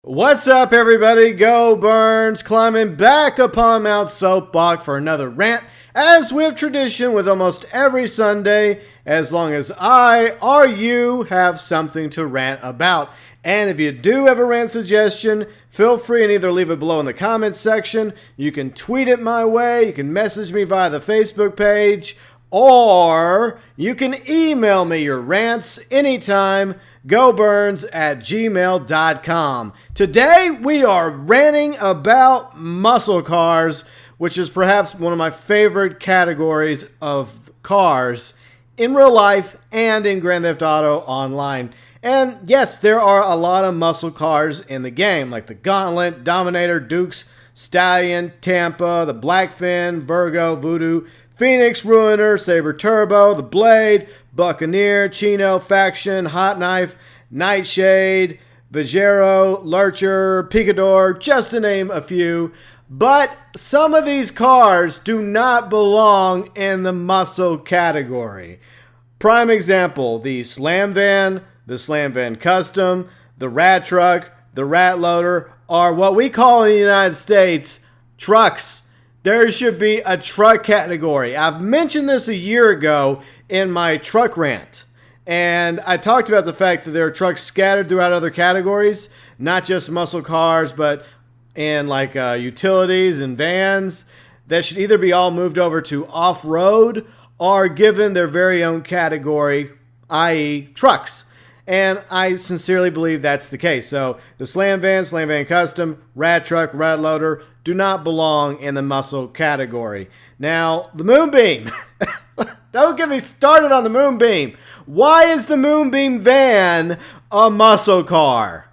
What's up, everybody? GeauxBurns climbing back upon Mount Soapbox for another rant, as with tradition with almost every Sunday, as long as I or you have something to rant about. And if you do have a rant suggestion, feel free and either leave it below in the comments section, you can tweet it my way, you can message me via the Facebook page, or you can email me your rants anytime. GeauxBurns@gmail.com. Today we are ranting about muscle cars, which is perhaps one of my favorite categories of cars in real life and in Grand Theft Auto Online. And yes, there are a lot of muscle cars in the game, like the Gauntlet, Dominator, Dukes, Stallion, Tampa, the Blackfin, Virgo, Voodoo, Phoenix, Ruiner, Saber Turbo, the Blade, Buccaneer, Chino, Faction, Hot Knife, Nightshade, Vajero, Lurcher, Picador, just to name a few. But some of these cars do not belong in the muscle category. Prime example, the Slam Van Custom, the Rat Truck, the Rat Loader are what we call in the United States trucks. There should be a truck category. I've mentioned this a year ago in my truck rant. And I talked about the fact that there are trucks scattered throughout other categories, not just muscle cars, but in like utilities and vans that should either be all moved over to off-road or given their very own category, i.e. trucks. And I sincerely believe that's the case. So the Slam Van Custom, Rat Truck, Rat Loader do not belong in the muscle category. Now, the Moonbeam. Don't get me started on the Moonbeam. Why is the Moonbeam van a muscle car?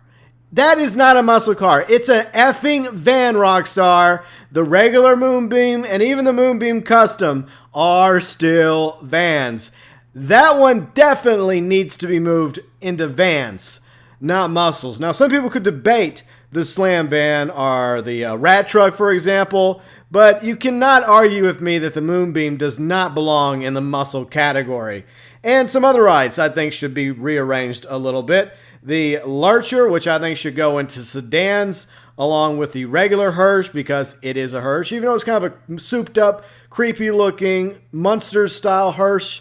That is not a muscle car. It's an effing van, Rockstar. The regular Moonbeam and even the Moonbeam Custom are still vans. That one definitely needs to be moved into vans, not muscles. Now, some people could debate the Slam Van or the Rat Truck, for example, but you cannot argue with me that the Moonbeam does not belong in the muscle category. And some other rides I think should be rearranged a little bit. The Lurcher, which I think should go into sedans, along with the regular Hirsch, because it is a Hirsch, even though it's kind of a souped up, creepy looking, Munster-style Hirsch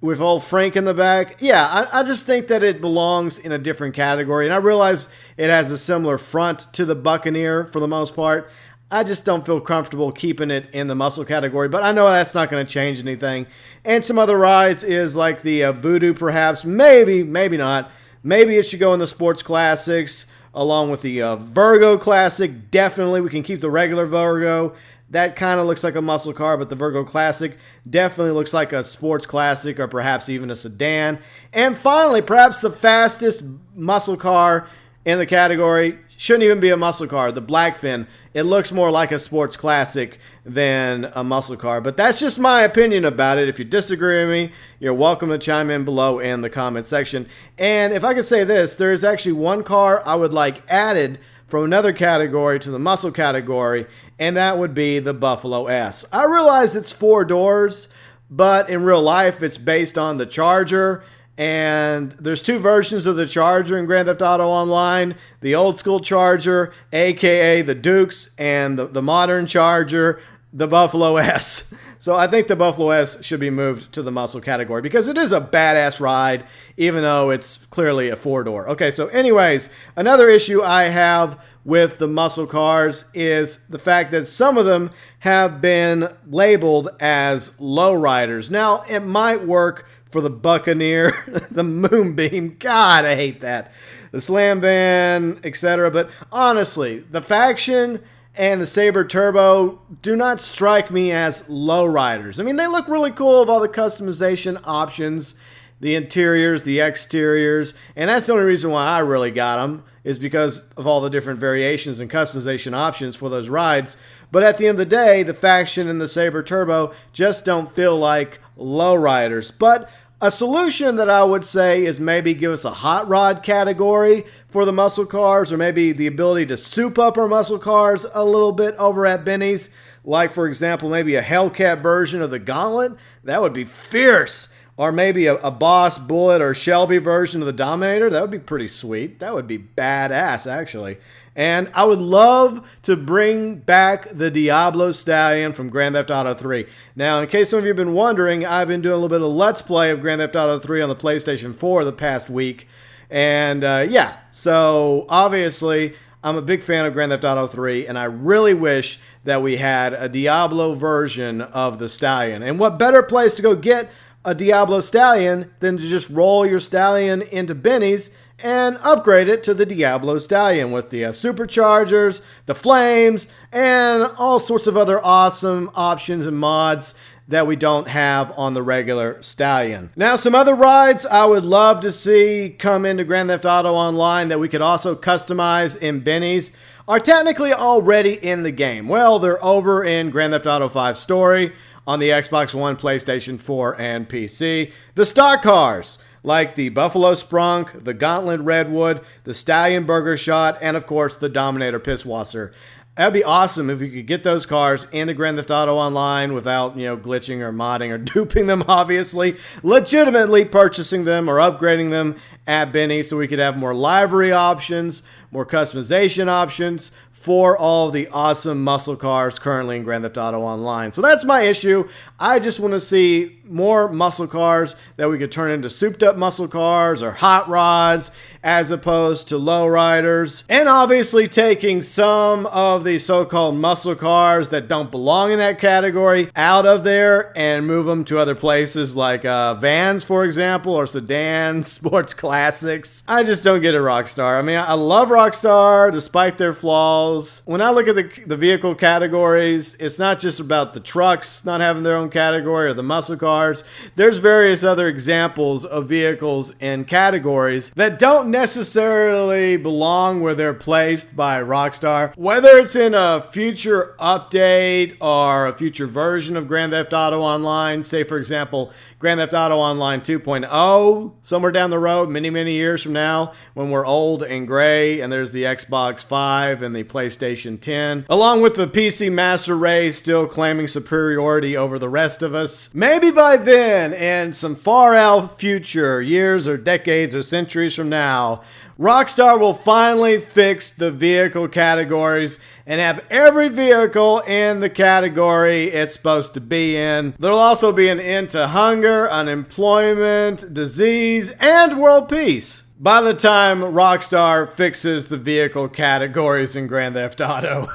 with old Frank in the back. Yeah, I just think that it belongs in a different category. And I realize it has a similar front to the Buccaneer for the most part. I just don't feel comfortable keeping it in the muscle category. But I know that's not going to change anything. And some other rides is like the Voodoo perhaps. Maybe not. Maybe it should go in the Sports Classics along with the Virgo Classic. Definitely we can keep the regular Virgo. That kind of looks like a muscle car, but the Virgo Classic definitely looks like a sports classic or perhaps even a sedan. And finally, perhaps the fastest muscle car in the category shouldn't even be a muscle car, the Blackfin. It looks more like a sports classic than a muscle car. But that's just my opinion about it. If you disagree with me, you're welcome to chime in below in the comment section. And if I could say this, there is actually one car I would like added from another category to the muscle category, and that would be the Buffalo S. I realize it's 4 doors, but in real life it's based on the Charger, and there's 2 versions of the Charger in Grand Theft Auto Online. The old school Charger, aka the Dukes, and the modern Charger, the Buffalo S. So I think the Buffalo S should be moved to the muscle category because it is a badass ride, even though it's clearly a 4-door. Okay, so anyways, another issue I have with the muscle cars is the fact that some of them have been labeled as lowriders. Now, it might work for the Buccaneer, the Moonbeam. God, I hate that. The Slam Van, etc. But honestly, the Faction and the Saber Turbo do not strike me as lowriders. I mean, they look really cool with all the customization options, the interiors, the exteriors, and that's the only reason why I really got them, is because of all the different variations and customization options for those rides. But at the end of the day, the Faction and the Saber Turbo just don't feel like lowriders. But a solution that I would say is maybe give us a hot rod category for the muscle cars, or maybe the ability to soup up our muscle cars a little bit over at Benny's. Like, for example, maybe a Hellcat version of the Gauntlet. That would be fierce. Or maybe a Boss, Bullet, or Shelby version of the Dominator. That would be pretty sweet. That would be badass, actually. And I would love to bring back the Diablo Stallion from Grand Theft Auto 3. Now, in case some of you have been wondering, I've been doing a little bit of Let's Play of Grand Theft Auto 3 on the PlayStation 4 the past week. And yeah, so obviously, I'm a big fan of Grand Theft Auto 3, and I really wish that we had a Diablo version of the Stallion. And what better place to go get a Diablo Stallion than to just roll your Stallion into Benny's and upgrade it to the Diablo Stallion with the superchargers, the flames, and all sorts of other awesome options and mods that we don't have on the regular Stallion. Now, some other rides I would love to see come into Grand Theft Auto Online that we could also customize in Benny's are technically already in the game. Well, they're over in Grand Theft Auto 5 Story on the Xbox One, PlayStation 4, and PC. The stock cars, like the Buffalo Sprunk, the Gauntlet Redwood, the Stallion Burger Shot, and of course the Dominator Pisswasser. That'd be awesome if we could get those cars into Grand Theft Auto Online without, glitching or modding or duping them, obviously. Legitimately purchasing them or upgrading them at Benny so we could have more livery options, more customization options for all the awesome muscle cars currently in Grand Theft Auto Online. So that's my issue. I just want to see more muscle cars that we could turn into souped up muscle cars or hot rods as opposed to lowriders. And obviously taking some of the so-called muscle cars that don't belong in that category out of there and move them to other places like vans, for example, or sedans, sports classics. I just don't get it, Rockstar. I mean, I love Rockstar despite their flaws. When I look at the vehicle categories, it's not just about the trucks not having their own category or the muscle cars. There's various other examples of vehicles and categories that don't necessarily belong where they're placed by Rockstar. Whether it's in a future update or a future version of Grand Theft Auto Online, say for example, Grand Theft Auto Online 2.0, somewhere down the road, many years from now, when we're old and gray and there's the Xbox 5 and the PlayStation 10, along with the PC Master Race still claiming superiority over the rest of us. Maybe by then, in some far out future, years or decades or centuries from now, Rockstar will finally fix the vehicle categories and have every vehicle in the category it's supposed to be in. There'll also be an end to hunger, unemployment, disease, and world peace by the time Rockstar fixes the vehicle categories in Grand Theft Auto.